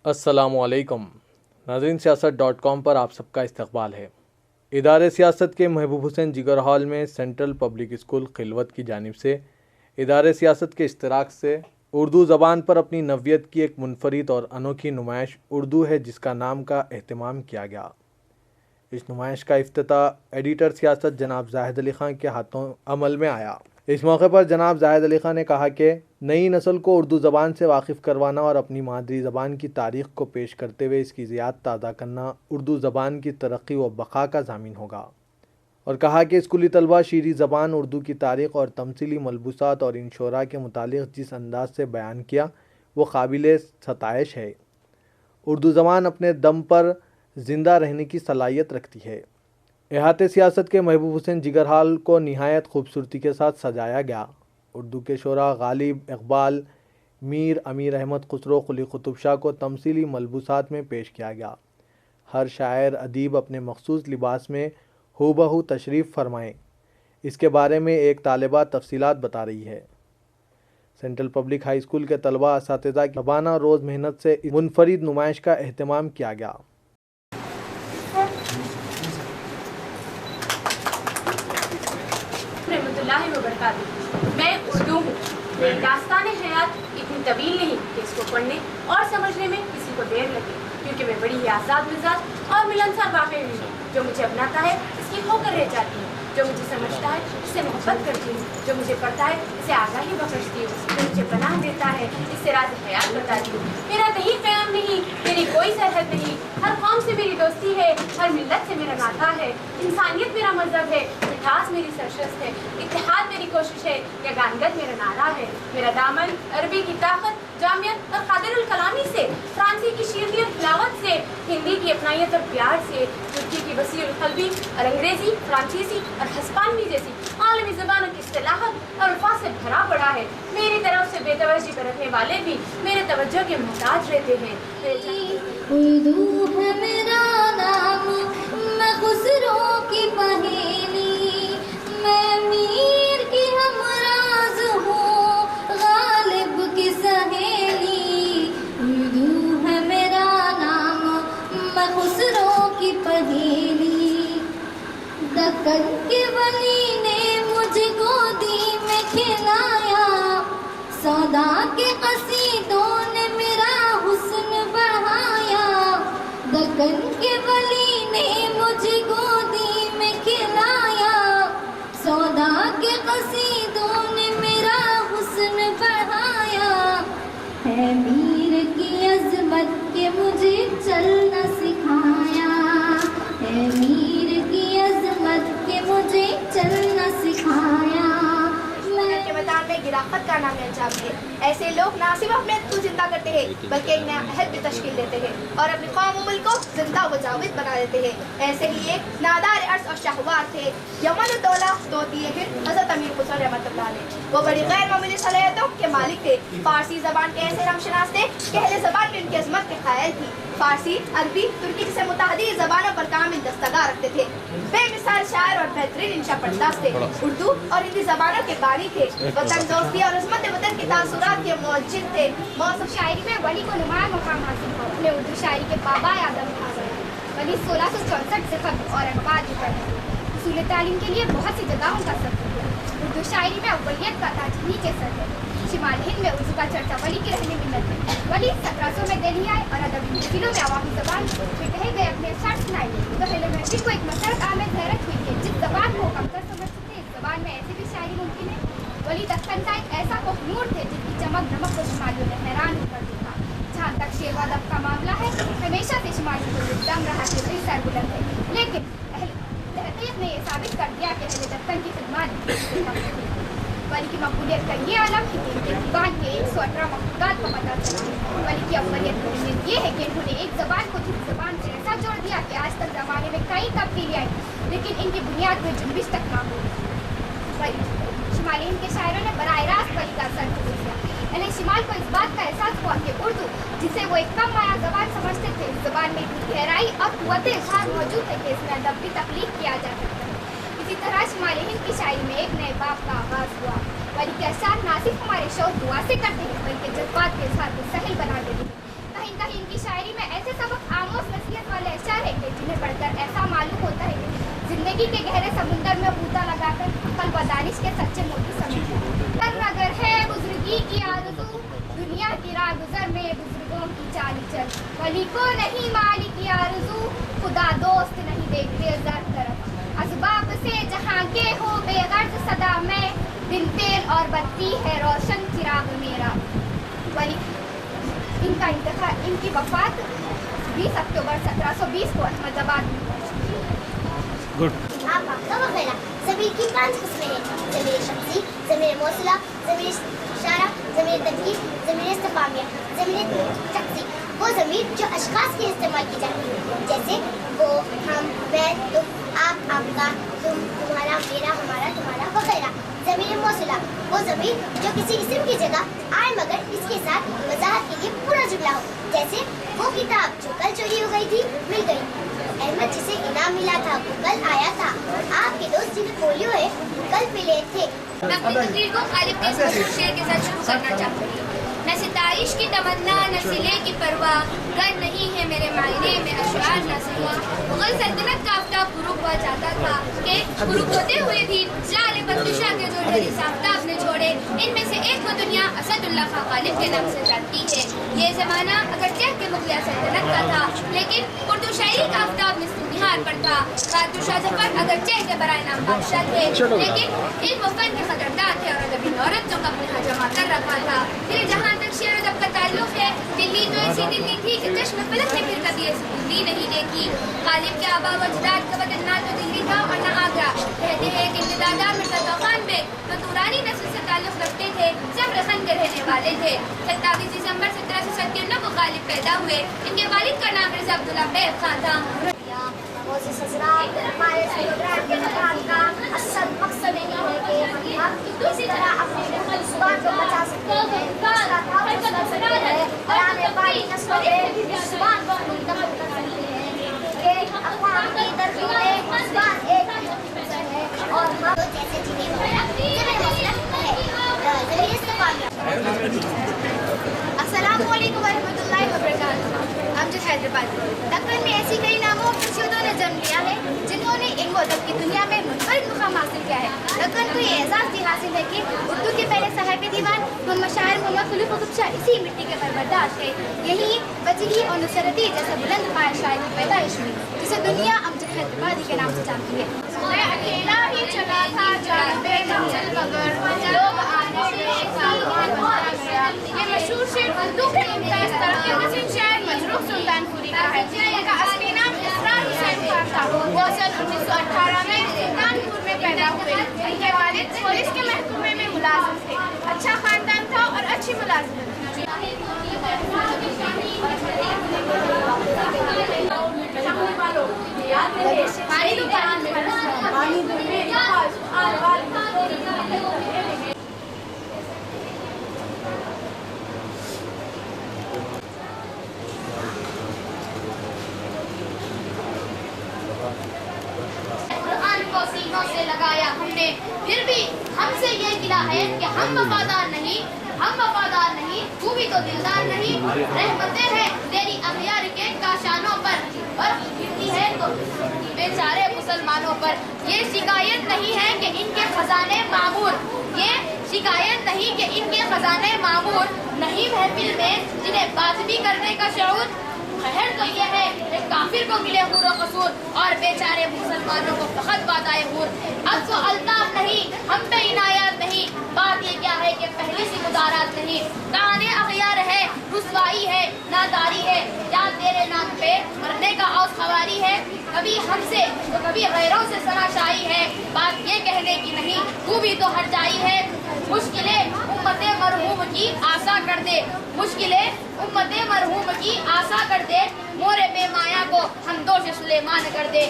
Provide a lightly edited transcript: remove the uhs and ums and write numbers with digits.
السلام علیکم ناظرین، سیاست.com پر آپ سب کا استقبال ہے۔ ادارے سیاست کے محبوب حسین جگر ہال میں سینٹرل پبلک اسکول خلوت کی جانب سے ادارے سیاست کے اشتراک سے اردو زبان پر اپنی نوعیت کی ایک منفرد اور انوکھی نمائش اردو ہے جس کا نام کا اہتمام کیا گیا۔ اس نمائش کا افتتاح ایڈیٹر سیاست جناب زاہد علی خان کے ہاتھوں عمل میں آیا۔ اس موقع پر جناب زاہد علی خان نے کہا کہ نئی نسل کو اردو زبان سے واقف کروانا اور اپنی مادری زبان کی تاریخ کو پیش کرتے ہوئے اس کی یاد تازہ کرنا اردو زبان کی ترقی و بقا کا ضامن ہوگا، اور کہا کہ اسکولی طلباء شیریں زبان اردو کی تاریخ اور تمثیلی ملبوسات اور ان شعراء کے متعلق جس انداز سے بیان کیا وہ قابل ستائش ہے۔ اردو زبان اپنے دم پر زندہ رہنے کی صلاحیت رکھتی ہے۔ احاطے سیاست کے محبوب حسین جگر ہال کو نہایت خوبصورتی کے ساتھ سجایا گیا۔ اردو کے شعراء غالب، اقبال، میر، امیر احمد خسرو، قلی قطب شاہ کو تمثیلی ملبوسات میں پیش کیا گیا۔ ہر شاعر ادیب اپنے مخصوص لباس میں ہو بہو تشریف فرمائیں، اس کے بارے میں ایک طالبہ تفصیلات بتا رہی ہے۔ سینٹرل پبلک ہائی اسکول کے طلباء اساتذہ کی شبانہ روز محنت سے منفرد نمائش کا اہتمام کیا گیا۔ میں اردو ہوں، میری داستان حیات اتنی طویل نہیں کہ اس کو پڑھنے اور سمجھنے میں کسی کو دیر لگے، کیونکہ میں بڑی ہی آزاد مزاج اور ملنسار واقعی ہوں۔ جو مجھے اپناتا ہے اس کی ہو کر رہ جاتی ہوں، جو مجھے سمجھتا ہے اس سے محبت کرتی ہوں، جو مجھے پڑھتا ہے اسے آگاہی بخشتی ہوں، جو مجھے پناہ دیتا ہے اس سے راز حیات بتاتی ہوں۔ میرا کہیں قیام نہیں، میری کوئی سرحد نہیں، ہر قوم سے میری دوستی ہے، ہر ملت سے میرا ناطہ ہے، انسانیت میرا مذہب ہے، مٹھاس میری سرشست ہے، اتحاد میری کوشش ہے، یگانگت میرا نعرہ ہے۔ میرا دامن عربی کی طاقت، جامعت اور قادر الکلامی سے، فرانسی کی شیرینی اور تلاوت سے، ہندی کی اپنائیت اور پیار سے، ترکی کی وسیع القلبی اور انگریزی، فرانسیسی اور ہسپانوی جیسی عالمی زبانوں کی اصطلاحات اور الفاظ سے بھرا پڑا ہے۔ میری طرف سے بے توجہی برتنے والے بھی میرے توجہ کے محتاج رہتے ہیں۔ اردو ہے میرا نام، میں خسرو کی پہیلی، میں میر کی ہمراز ہوں، غالب کی سہیلی۔ اردو ہے میرا نام، میں خسرو کی پہیلی، دکن کے ولی نے مجھے گودی میں کھلایا، سودا کے قصیدوں نے میرا حسن بڑھایا، دکن کے ولی نے مجھے گودی میں کھلایا، سودا کے قصیدوں نے میرا حسن بڑھایا۔ ہے میر کی عظمت کے مجھے چلنا سکھایا، ہے میر کی عظمت کے مجھے چلنا سکھایا۔ کے میدان میں گرافت کا نام انجام ہے۔ ایسے لوگ نہ صرف اپنے کو زندہ کرتے ہیں بلکہ ایک نیا عہد بھی تشکیل دیتے ہیں اور اپنی قوم و ملک کو زندہ و جاوید بنا دیتے ہیں۔ ایسے ہی ایک نادار عرض اور شہوار تھے یمن الدولہ توتی ہند حضرت امیر خسرو رحمۃ اللہ علیہ۔ وہ بڑی غیر معمولی صلاحیتوں کے مالک تھے۔ فارسی زبان کے ایسے ہم شناس تھے کہ اہل زبان میں ان کی عظمت کے قائل تھی۔ فارسی، عربی، ترکی جیسے متعدد زبانوں پر کامل دستگاہ رکھتے تھے۔ بے مثال شاعر اور بہترین انشا پرداز تھے۔ اردو اور ہندی زبانوں کے بانی تھے۔ وطن دوستی اور عظمت وطن کے تاثرات کے موجد تھے۔ موسم شاعری میں ولی کو نمایاں مقام حاصل ہوا۔ انہیں اردو شاعری کے بابا آدم کہا گیا۔ ولی 1664 سے خط اور اخبار لکھا ہے۔ حصول تعلیم کے لیے بہت سی جگہوں کا سفر کیا۔ اردو شاعری میں اولیت کا تاج نیچے سر ہے۔ شمال ہند میں اردو کا چرچا ولی کی رہنے ملت ہے۔ ولی 1700 میں دہلی آئے اور ادبی محفلوں میں عوامی زبان میں کہے گئے اپنے اشعار سنائے تو اہل محفل کو ایک مسرت آمیز حیرت ہوئی کہ جس زبان کو کمتر سمجھتے تھے اس زبان میں ایسی بھی شاعری ممکن ہے۔ ولی دکن کا ایک ایسا کوہنور تھے جن کی چمک دمک کو شمالیوں نے حیران ہو کر دیکھا۔ جہاں تک شعر و ادب کا معاملہ ہے ہمیشہ سے شمالی کو دم رہا کہ وہی سر بلند ہے، لیکن تحقیق نے یہ ثابت کر دیا کہ اہل دکن کی خدمات ولی کی مقبولیت کا یہ عالم ہے کہ ان کے دیوان کے 118 مخلوقات کا پتہ چلا۔ ولی کی افضلیت یہ ہے کہ انہوں نے ایک زبان کو دوسری زبان سے ایسا جوڑ دیا کہ آج تک زمانے میں کئی تبدیلی آئی لیکن ان کی بنیاد میں جنبش تک نہ ہوئی۔ شمالی ہند کے شاعروں نے براہ راست ولی کا اثر دیا۔ انہیں شمال کو اس بات کا احساس ہوا کہ اردو جسے وہ ایک کم مایا زبان سمجھتے تھے، اس زبان میں اتنی گہرائی اور قوت اظہار موجود ہے کہ اس میں ادب بھی تخلیق کیا جا سکتا ہے۔ اسی طرح شمالی ہند کی شاعری میں ایک نئے باب کا آغاز ہوا۔ ولی کے اشعار نہ صرف ہمارے شوق دعا سے کرتے ہیں بلکہ جذبات کے اظہار کو سہل بنا دیتے ہیں۔ ان کا ان کی شاعری میں ایسے سبق آموز نصیحت والے اشعار ہیں کہ جنہیں پڑھ کر ایسا معلوم ہوتا ہے کہ زندگی کے گہرے سمندر میں غوطہ لگا کر عقل و دانش کے سچے موتی سمجھتے ہیں۔ اگر ہے بزرگی کی آرزو دنیا کی راہ گزر میں بزرگوں کی چال چل، ولی کو نہیں مالی کی آرزو خدا دوست نہیں دیکھتے زر طرف، اسباب سے جہاں کے ہو بے غرض صدا میں، دن تیل اور بتی ہے روشن چراغ میرا۔ ولی ان کا انتقال، ان کی وفات 20 اکتوبر 1720 کو احمد آباد میں آپ کا وغیرہ ضمیر کی 5 قسمیں ہیں: ضمیر شخصی، ضمیر موصلہ، ضمیر اشارہ، ضمیر تنقید، ضمیر استفہامیہ۔ ضمیر شخصی وہ ضمیر جو اشخاص کے استعمال کی جاتی ہے، جیسے وہ، ہم، میں، تم، آپ، آپ کا، تم، تمہارا، میرا، ہمارا، تمہارا وغیرہ۔ ضمیر موصلہ وہ ضمیر جو کسی اسم کی جگہ آئے مگر اس کے ساتھ وضاحت کے لیے پورا جملہ ہو، جیسے وہ کتاب جو کل چوری ہو گئی تھی مل گئی، احمد جسے انعام ملا تھا وہ کل آیا تھا، آپ کے دوست جنہیں پولیو ہے وہ کل ملے تھے۔ میں اپنی تقریر کو غالب کے اس مشہور شعر کے ساتھ شروع کرنا چاہتی ہوں۔ نہ ستائش کی تمنا نہ صلے کی پرواہ، گر نہیں ہے میرے معائنے میں اشعار نہ سوا۔ مغل سلطنت کا آفتاب غروب ہوا چاہتا تھا کہ غروب ہوتے ہوئے بھی لال بختشاہ کے جو جلیس آفتاب نے چھوڑے، ان میں سے ایک کو دنیا اسد اللہ خان غالب کے نام سے جانتی ہے۔ یہ زمانہ اگرچہ کہ مغلیہ سلطنت کا تھا لیکن اردو شاعری کا آفتاب نصف نہار پر تھا۔ بہادر شاہ ظفر اگرچہ کہ برائے نام بادشاہ تھے لیکن علم و فن کے قدردان تھے اور ادبی دولت جو اپنے یہاں جمع کر رکھا تھا۔ پھر جہاں تک شعر و ادب کا تعلق ہے، دلی تو ایسی دلی تھی کہ چشم فلک نے پھر کبھی ایسی دلی نہیں دیکھی۔ غالب کے آبا و اجداد کا وطن نہ تو دلی تھا اور نہ آگرہ۔ کہتے ہیں کہ دادا مرزا توخان بیگ جو دورانی نسل سے تعلق رکھتے تھے، صبر خان کے رہنے والے تھے۔ 27 دسمبر 1797 کو غالب پیدا ہوئے۔ ان کے والد کا نام مرزا عبداللہ بیگ خان تھا۔ ہمارے پروگرام کے مقام کا اصل مقصد یہ ہے کہ ہم کسی طرح اپنی زبان کو بچا سکتے ہیں، اس کا تحفظ کر سکتے ہیں اور آنے والی نسلوں میں اس زبان کو منتقل کر سکتے ہیں کہ اقوام کی ترقی میں زبان ایک ہے اور ہم جیسے جنہیں السلام علیکم ورحمۃ اللہ وبرکاتہ۔ امجد حیدرآباد۔ دکن میں ایسی کئی ناموں اور شخصیتوں نے جنم لیا ہے جنہوں نے علم و ادب کی دنیا میں منفرد مقام حاصل کیا ہے۔ دکن کو یہ اعزاز بھی حاصل ہے کہ اردو کے پہلے صاحب دیوان محمد شاعر محمد خلیق قطب شاہ اسی مٹی کے پروردگار تھے۔ یہی وجہی اور نصرتی جیسے بلند پائے شاعر کی پیدائش ہوئی جسے دنیا امجد حیدرآبادی کے نام سے جانتی ہے۔ میں اکیلا ہی چلا تھا جانبے منزل مگر لوگ آنے سے سالوان بنتا گیا۔ یہ مشہور شعر اردو کے ممتاز ترقی پسند شاعر مجروح سلطان پوری کا ہے۔ ان کا اصلی نام اسرار حسین خان تھا۔ وہ سن 1918 میں سلطانپور میں پیدا ہوئے۔ ان کے والد پولیس کے محکمے میں ملازم تھے۔ اچھا خاندان تھا اور اچھی ملازمت تھی۔ قرآن کو سینوں سے لگایا ہم نے، پھر بھی ہم سے یہ گلا ہے کہ ہم وفادار نہیں، ہم وفادار نہیں، تو بھی تو دلدار نہیں۔ رحمتیں ہیں تیری اغیار کے کاشانوں پر، برف گرتی ہے تو بیچارے مسلمانوں پر۔ یہ شکایت نہیں ہے کہ ان کے خزانے معمور، یہ شکایت نہیں کہ ان کے خزانے معمور نہیں محفل میں جنہیں بات بھی کرنے کا شعور۔ خیر تو یہ ہے کہ کافر کو ملے حور و قصور اور بیچارے مسلمانوں کو فقط باتائے حور۔ اب تو الطاف نہیں، ہم پہ عنایات نہیں، بات یہ کیا ہے کہ پہلے سے مدارات نہیں۔ کہانے اغیار ہے، رسوائی ہے، ناداری ہے، یا تیرے نام پہ مرنے کا اوس خواری ہے۔ کبھی ہم سے تو کبھی غیروں سے سراشائی ہے، بات یہ کہنے کی نہیں، تو بھی تو ہر جائی ہے۔ مشکلیں امت مرحوم کی آسا کر دے، مشکلیں امت مرحوم کی آسا کر دے، مورے بے مایا کو ہم دوش سلیمان کر دے۔